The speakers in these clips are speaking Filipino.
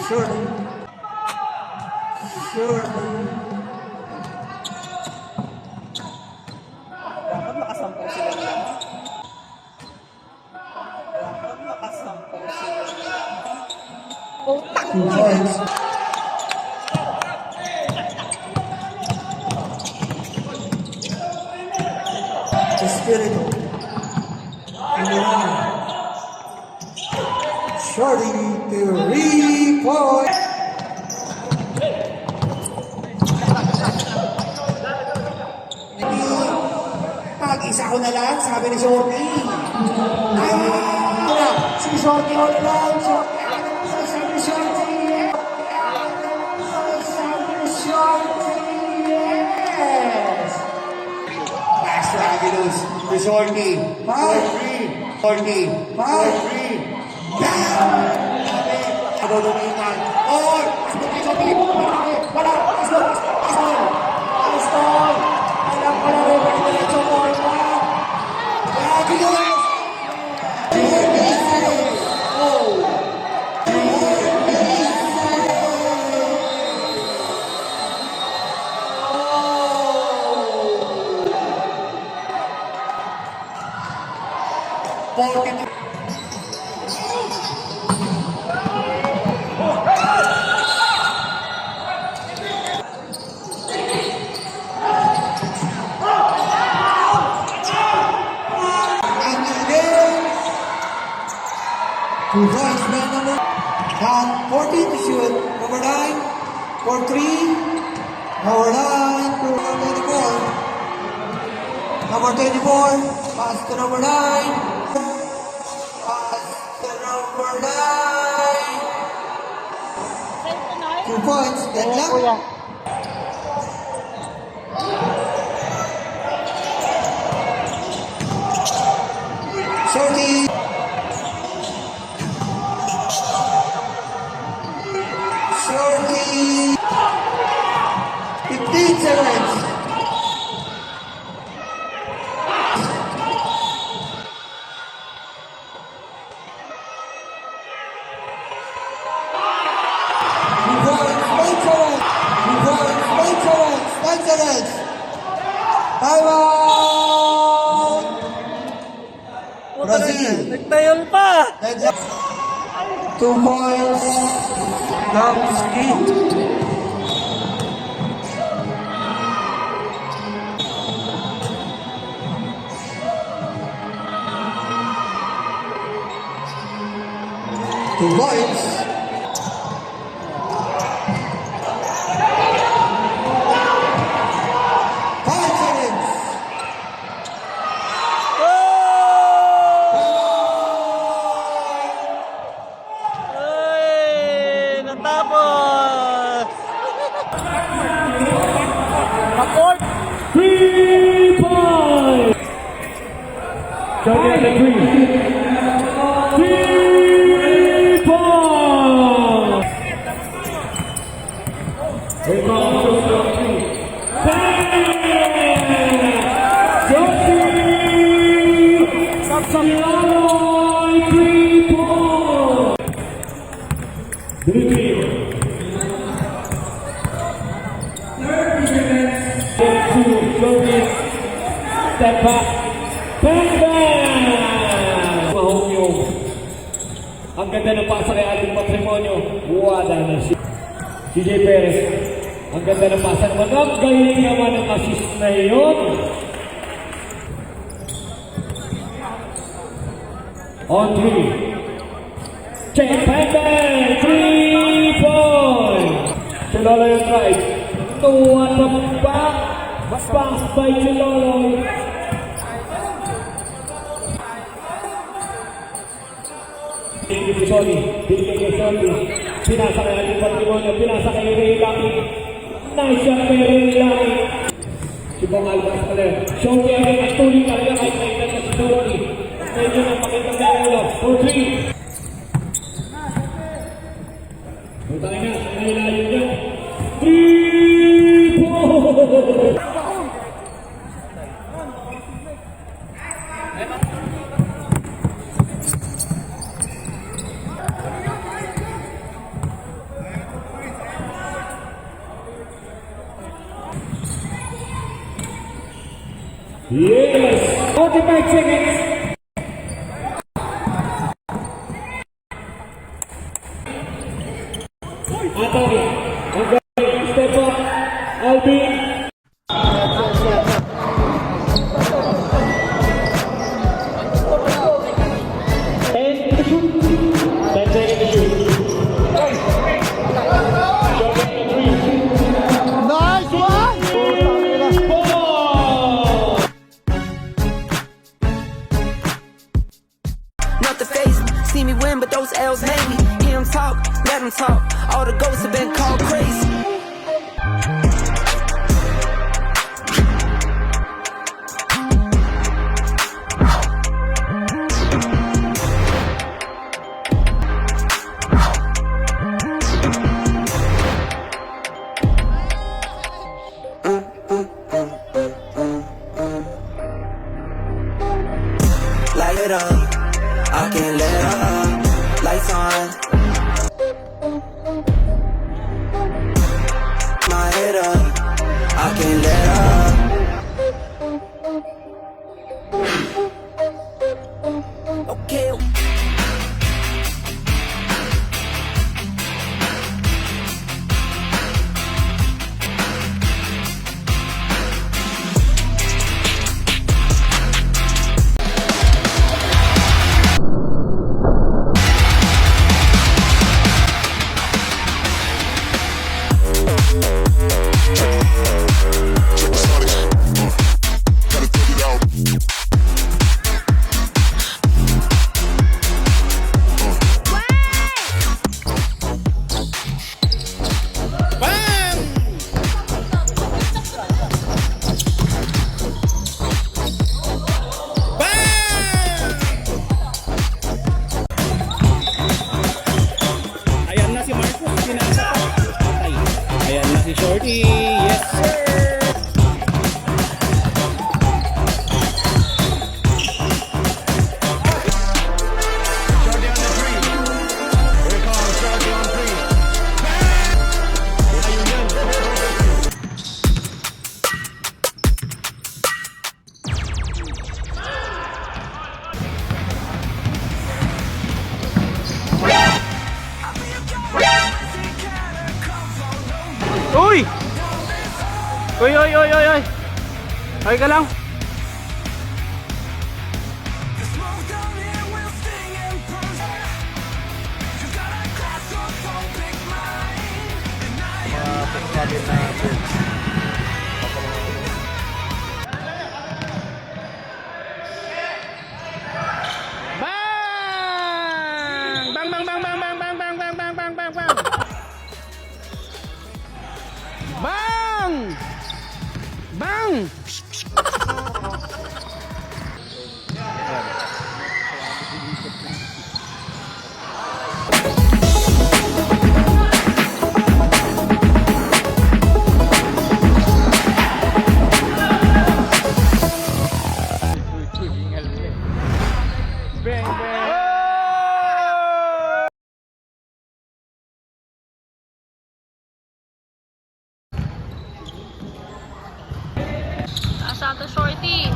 Shorty. Dapat makasampaw sila lang. Dapat makasampaw sila lang. Putak! 2 points. Espiritu. Shorty, 3 points. Pag-isa ko na lang, sabi ni Shorty. Ay, wala. Si Shorty all alone. Shorty, sabi ni Shorty. Sabi ni Shorty. Yes. Last Fabulous. Si Shorty. 4-3. Shorty. 4-3. Down. Nadudumitan. Or, Shorty. Wala. Aston. Wala rin. Diretso mo. Fabulous. Two points, man number 14 to shoot. Number 9 for 3. Number 9 to number 24. Number 24, pass to number 9. Pass to number 9. 2 points, yan lang. Shorty. Shorty. 15 seconds. Timeout! Brazil. Nagtayon pa! 2 points. Kamski. Two points. Ay, natapos! Report! 3 points! Johnny at the 3 points! Rebound to Johnny. Johnny! Sapsamilaroy, 3 points! Delivery. Step back. Bang bang! Mahong yung ang ganda ng pasa kay ating matrimonyo. Wala na si CJ Perez. Ang ganda ng pasa naman. Ang galing naman ng assist na yun. On 3. Check bang bang! 3 points! Chilolo yung drive. Tuwa na back. Pass by Chilolo. Sorry, pinasa kay ating patrimonyo, pinasa kay Ray Laki. Nice shot kay Ray Laki. Si Bong Albas pala. Show kaya rin ang tuloy talaga kahit nailan na si Dorothy. Medyo nang pakita ng ulo. 4-3. Punta nga, ang ilalim niya. 3 points! Yes! 45 seconds. Atari. Ang galing. Step up. Alvin. 10 to shoot. 10 seconds to shoot. Nice one! Ball! Nothing phase me. See me win, but those L's made me. Hear 'em talk, let 'em talk. All the ghosts have been called crazy. Light it up, I can't let up. Lights on, my head up, I can't let up. Okay. Ayan na si Marcos, pinasa pa. Patay. Ayan na si Shorty. Yes, sir! Uy! Uy, uy, uy, uy, uy! Okay ka lang? Bang! Bang, bang, bang, bang, bang, bang, bang, bang, bang, bang, bang, bang! Bang! Bang! Bang, bang! Asado Shorty.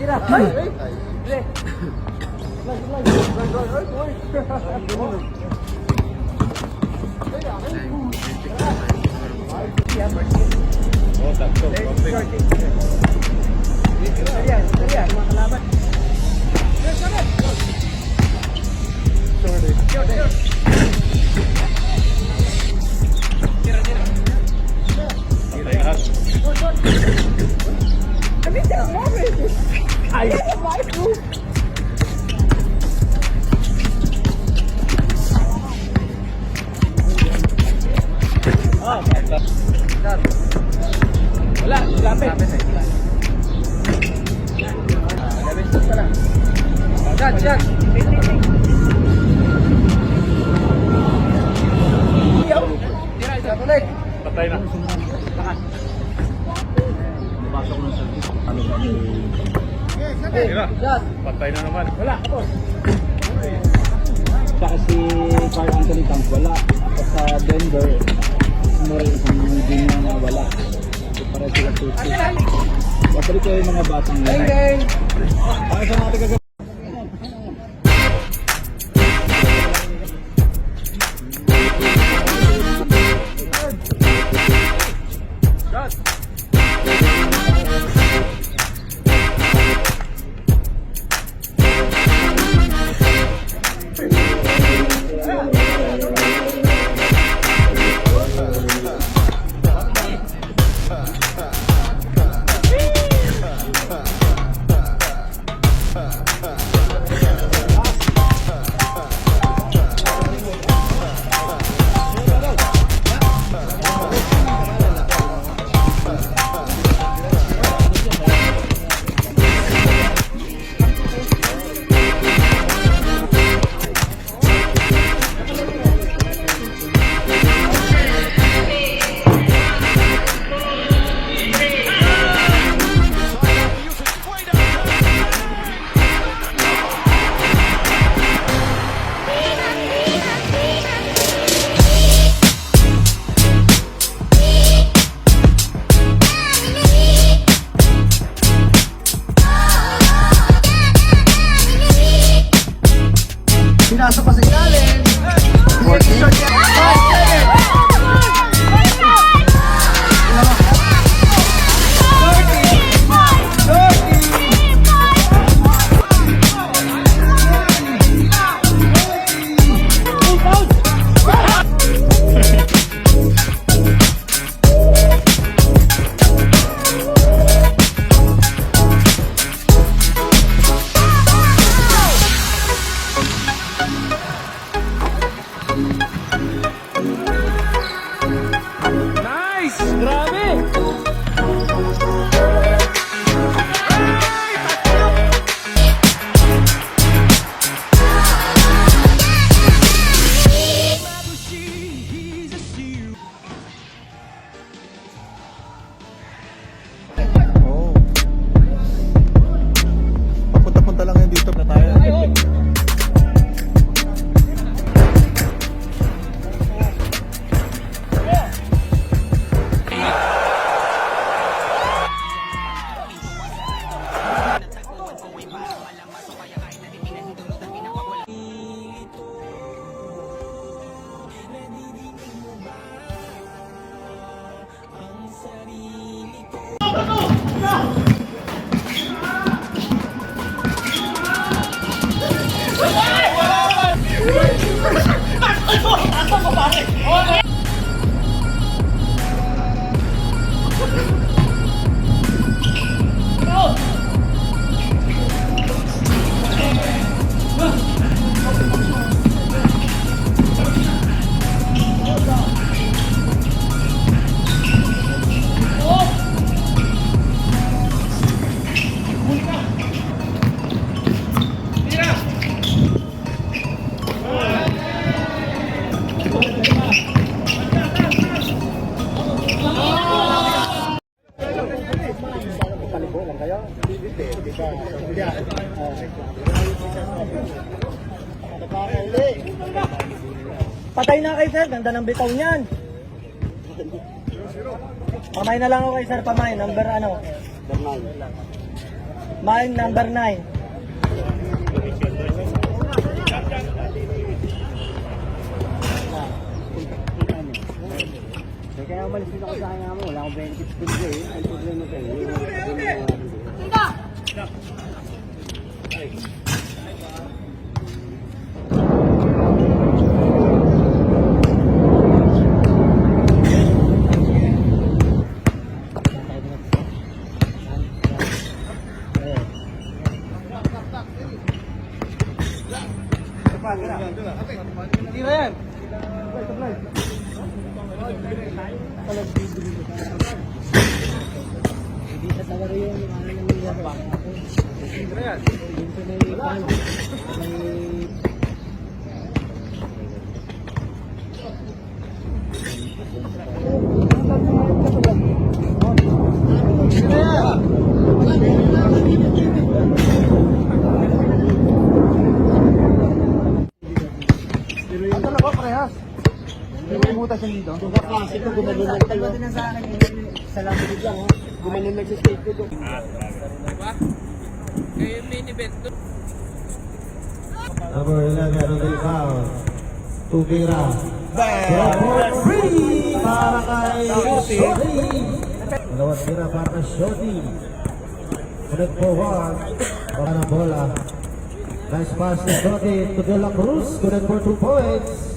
Oh, sakto. Perfect. Patay lahat. Wala, lapit. Patay na. Tira. Patay na naman. Wala. Tsaka si Carl Anthony Towns wala. At sa Denver, hindi na wala. So, para sila tuti. Patuloy ko yung mga batang yan. Para sa natin gagawin. Pinasok pa sa ilalim. 5. Patay na kay sir, ganda ng bitaw niyan. Pamay na lang ako kay sir, pamay. Number ano? Mine number 9. Kaya umalis din ako sa kanya mo, wala akong benefits ko dito eh. Ang problema kayo. Tira yan. Hindi sa tawari yung ano nang nilaba. Tira yan. Klase ko, gumanon lang tayo. Salamat din lang, ha? Gumanon lang sa state ko. Number 11 on the foul. Tubira. Report free para kay Shoti. Dalawang tira para kay Shoti. Connect forward. Para ng bola. Nice pass to Shoti to De La Cruz. Connect for 2 points.